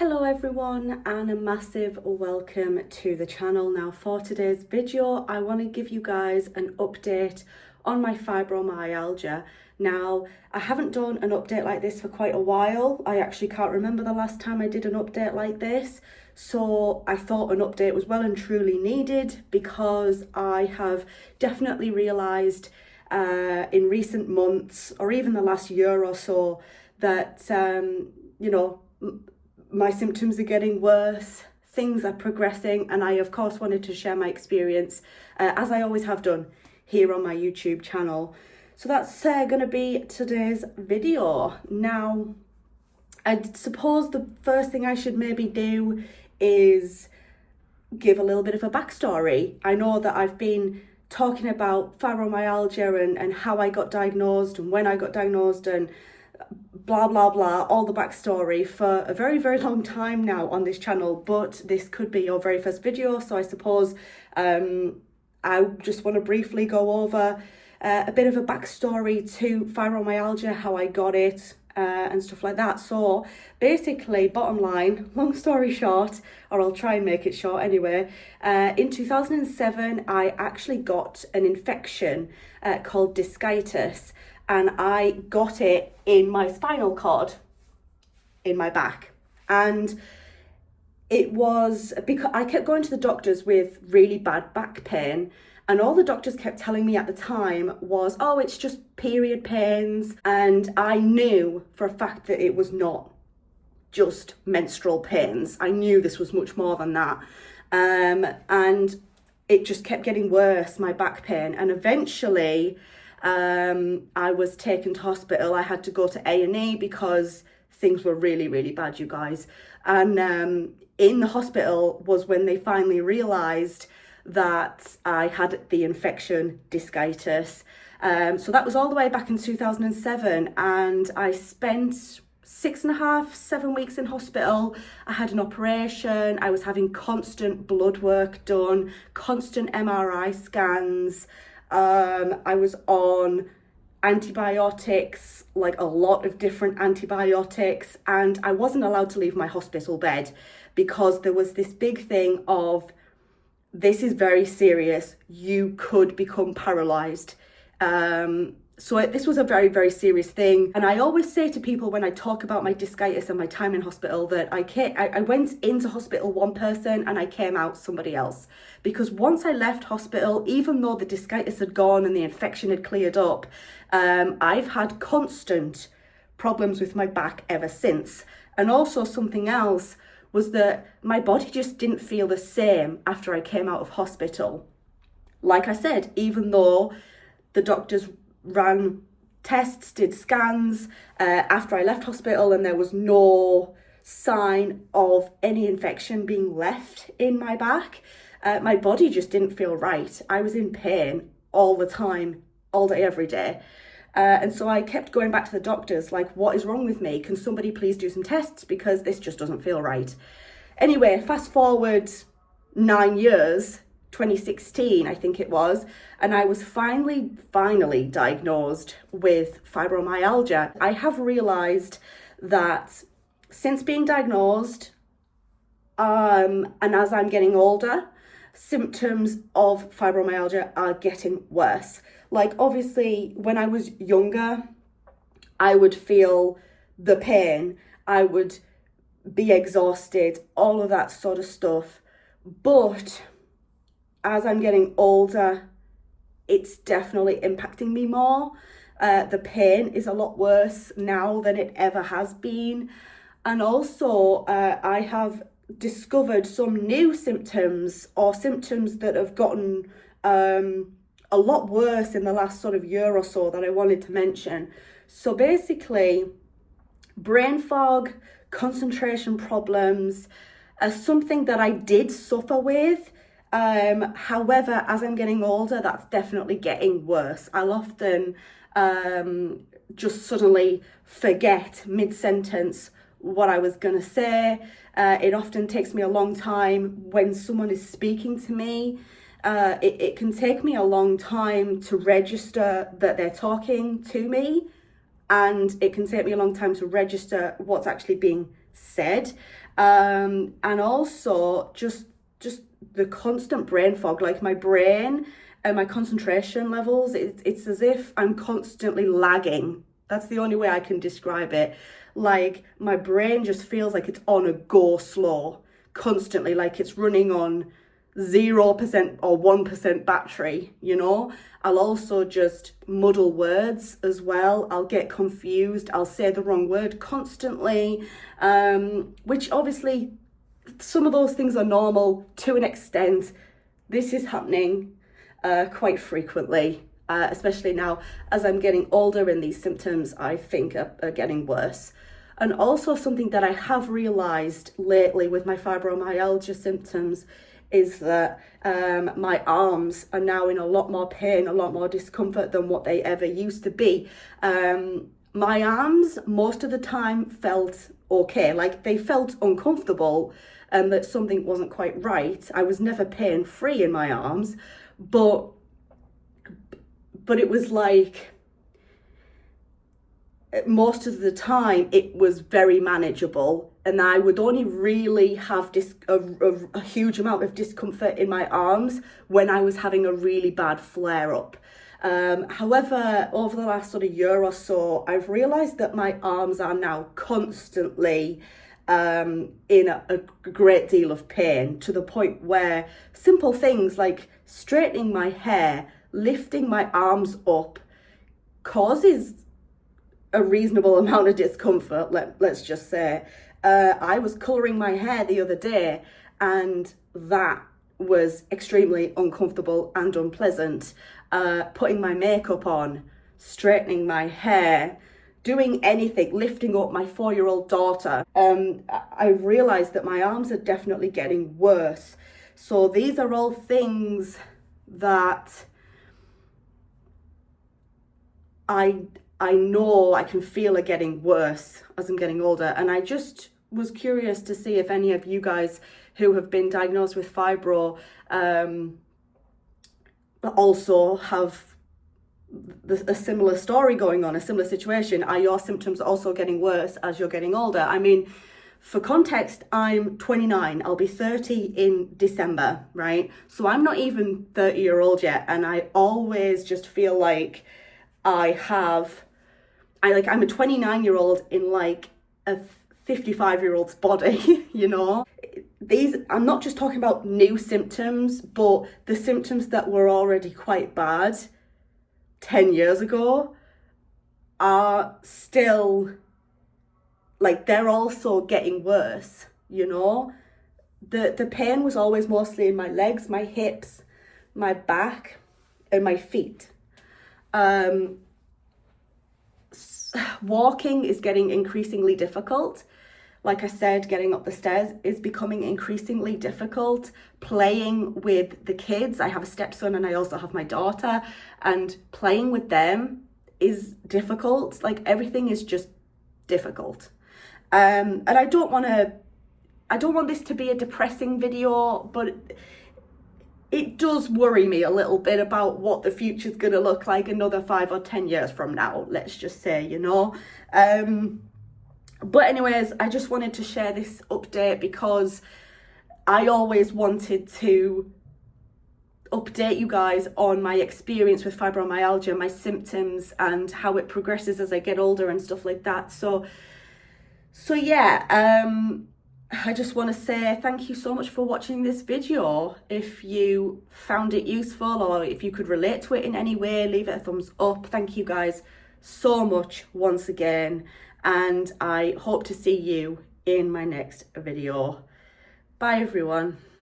Hello everyone, and a massive welcome to the channel. Now for today's video I want to give you guys an update on my fibromyalgia. Now I haven't done an update like this for quite a while. I actually can't remember the last time I did an update like this, so I thought an update was well and truly needed because I have definitely realised in recent months or even the last year or so that my symptoms are getting worse, things are progressing, and I of course wanted to share my experience as I always have done here on my YouTube channel. So that's going to be today's video. Now, I suppose the first thing I should maybe do is give a little bit of a backstory. I know that I've been talking about fibromyalgia and how I got diagnosed and when I got diagnosed and blah blah blah, all the backstory for a very long time now on this channel, but this could be your very first video, so I suppose I just want to briefly go over a bit of a backstory to fibromyalgia, how I got it and stuff like that. So basically, bottom line, long story short, or I'll try and make it short anyway, in 2007 I actually got an infection called discitis, and I got it in my spinal cord in my back. And it was because I kept going to the doctors with really bad back pain, and all the doctors kept telling me at the time was, oh, it's just period pains. And I knew for a fact that it was not just menstrual pains. I knew this was much more than that. And it just kept getting worse, my back pain. And eventually I was taken to hospital. I had to go to A&E because things were really bad, you guys. And in the hospital was when they finally realised that I had the infection discitis. So that was all the way back in 2007, and I spent 6.5-7 weeks in hospital. I had an operation. I was having constant blood work done, constant MRI scans. I was on antibiotics, like a lot of different antibiotics, and I wasn't allowed to leave my hospital bed because there was this big thing of, this is very serious, you could become paralysed. So this was a very serious thing. And I always say to people when I talk about my discitis and my time in hospital that I went into hospital one person and I came out somebody else. Because once I left hospital, even though the discitis had gone and the infection had cleared up, I've had constant problems with my back ever since. And also something else was that my body just didn't feel the same after I came out of hospital. Like I said, even though the doctors ran tests, did scans after I left hospital, and there was no sign of any infection being left in my back, my body just didn't feel right. I was in pain all the time, all day, every day. And so I kept going back to the doctors, like, what is wrong with me? Can somebody please do some tests? Because this just doesn't feel right. Anyway, fast forward 9 years, 2016, I think it was, and I was finally diagnosed with fibromyalgia. I have realised that since being diagnosed, and as I'm getting older, symptoms of fibromyalgia are getting worse. Like, obviously, when I was younger, I would feel the pain, I would be exhausted, all of that sort of stuff. But as I'm getting older, it's definitely impacting me more. The pain is a lot worse now than it ever has been. And also, I have discovered some new symptoms, or symptoms that have gotten a lot worse in the last sort of year or so that I wanted to mention. So basically, brain fog, concentration problems are something that I did suffer with. However, as I'm getting older, that's definitely getting worse. I'll often just suddenly forget mid-sentence what I was going to say. It often takes me a long time when someone is speaking to me. It can take me a long time to register that they're talking to me, and it can take me a long time to register what's actually being said. And also just the constant brain fog, like my brain and my concentration levels, it's as if I'm constantly lagging. That's the only way I can describe it. Like my brain just feels like it's on a go slow constantly, like it's running on 0% or 1% battery, you know. I'll also just muddle words as well. I'll get confused. I'll say the wrong word constantly, which obviously some of those things are normal to an extent. This is happening quite frequently, especially now as I'm getting older, and these symptoms I think are getting worse. And also something that I have realised lately with my fibromyalgia symptoms is that my arms are now in a lot more pain, a lot more discomfort than what they ever used to be. My arms most of the time felt okay, like they felt uncomfortable and that something wasn't quite right. I was never pain free in my arms, but it was like most of the time it was very manageable, and I would only really have a huge amount of discomfort in my arms when I was having a really bad flare up. However, over the last sort of year or so, I've realised that my arms are now constantly in a great deal of pain, to the point where simple things like straightening my hair, lifting my arms up causes a reasonable amount of discomfort, let's just say. I was colouring my hair the other day, and that was extremely uncomfortable and unpleasant. Putting my makeup on, straightening my hair, doing anything, lifting up my 4-year-old daughter. I've realised that my arms are definitely getting worse. So these are all things that I know I can feel are getting worse as I'm getting older. And I just was curious to see if any of you guys who have been diagnosed with fibro also have a similar story going on, a similar situation. Are your symptoms also getting worse as you're getting older? I mean, for context, I'm 29. I'll be 30 in December, right? So I'm not even 30-year-old yet. And I always just feel like I'm a 29-year-old in like a 55-year-old's body, you know? I'm not just talking about new symptoms, but the symptoms that were already quite bad 10 years ago are still, like, they're also getting worse, you know? The pain was always mostly in my legs, my hips, my back, and my feet. Walking is getting increasingly difficult. Like I said, getting up the stairs is becoming increasingly difficult. Playing with the kids, I have a stepson and I also have my daughter, and playing with them is difficult. Like, everything is just difficult. And I don't want this to be a depressing video, but it does worry me a little bit about what the future's going to look like another 5 or 10 years from now, let's just say, you know. But anyways, I just wanted to share this update because I always wanted to update you guys on my experience with fibromyalgia, my symptoms, and how it progresses as I get older and stuff like that. So yeah, I just want to say thank you so much for watching this video. If you found it useful, or if you could relate to it in any way, leave it a thumbs up. Thank you guys so much once again, and I hope to see you in my next video. Bye everyone.